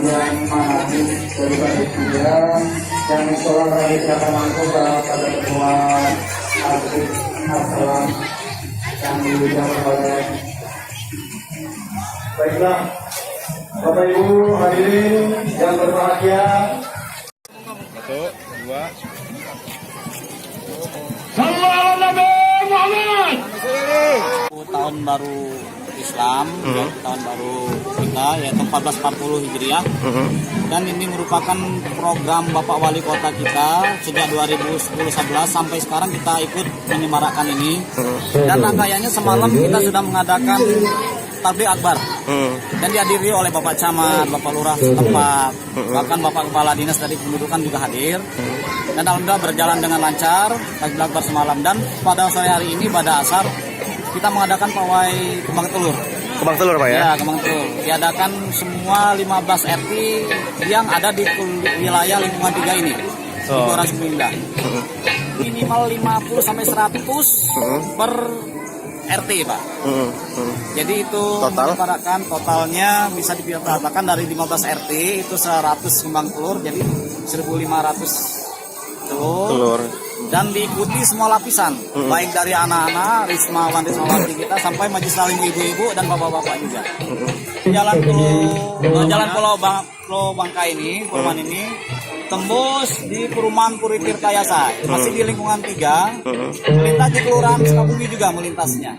kemudian manajib dari panitia dan sekolah kami silakan langsung pada ketua Arif Aslam yang diucapkan oleh. Baiklah, Bapak Ibu hadirin yang berbahagia. 1, 2. Tahun baru Islam, tahun baru kita yaitu 1440 Hijriah. Dan ini merupakan program Bapak Wali Kota kita sejak 2010-11 sampai sekarang kita ikut menyemarakkan ini. Dan rangkaiannya semalam kita sudah mengadakan tabligh akbar dan dihadiri oleh Bapak Camat, Bapak Lurah setempat, bahkan Bapak Kepala Dinas dari Pendudukan juga hadir. Dan alhamdulillah berjalan dengan lancar tabligh akbar semalam. Dan pada sore hari ini pada asar kita mengadakan pawai kembang telur. Kembang telur Pak ya? Ya, kembang telur. Diadakan semua 15 RT yang ada di wilayah lingkungan 3 ini. Di Kelurahan Sumber. Minimal 50 sampai 100 per RT, Pak. Jadi itu mengutarakan totalnya bisa dikatakan dari 15 RT itu 100 kembang telur, jadi 1.500 telur. Dan diikuti semua lapisan, baik dari anak-anak, rismawan kita sampai majelis salim ibu-ibu dan bapak-bapak juga. Jalan Pulau Bangka ini, perumahan ini tembus di perumahan Puri Tirtayasa, masih di lingkungan 3, melintas di Kelurahan Sukabumi juga melintasnya.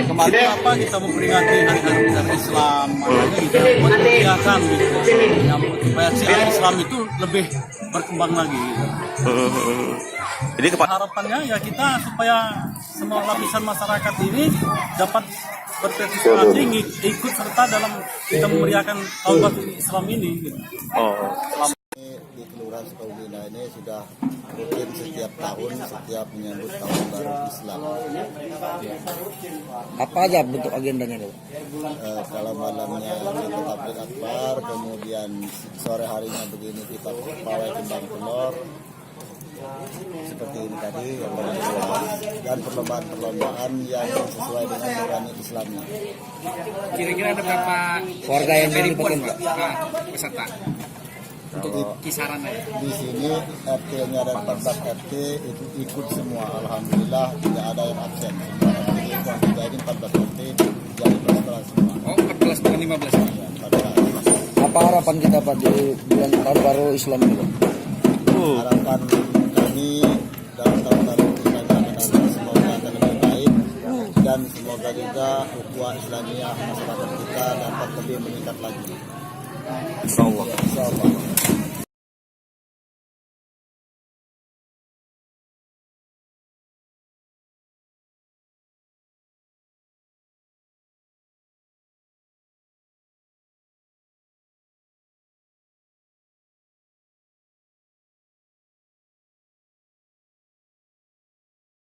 Kembali apa kita memperingati hari-hari besar Islam, makanya kita memperlihatkan gitu, supaya si Islam itu lebih berkembang lagi. Gitu. Jadi harapannya ya kita supaya semua lapisan masyarakat ini dapat berpartisipasi, ikut serta dalam kita memeriahkan tahun baru Islam ini. Gitu. Di Kelurahan Sukabumi ini sudah rutin setiap tahun, setiap menyambut tahun baru Islam. apa aja bentuk agendanya itu? Kalau malamnya kita tabligh akbar, kemudian sore harinya begini kita pawai kembang telur seperti ini tadi, dan perlombaan-perlombaan yang sesuai dengan nurani Islamnya. Kira-kira ada berapa warga yang dilibatkan peserta? Untuk kisaran di sini RT-nya ada 14 RT itu ikut semua, alhamdulillah tidak ada yang absen. Semua RT yang kita ini 14 RT jadi peserta semua. Oh, 14 bukan 15. Ya, 14. Apa harapan kita Pak di bulan tahun baru Islam ini, Pak? Harapan kami dalam tahun baru Islam ini semoga akan lebih baik dan semoga juga ukhuwah Islamiyah masyarakat kita dapat lebih meningkat lagi. Insyaallah. Insyaallah.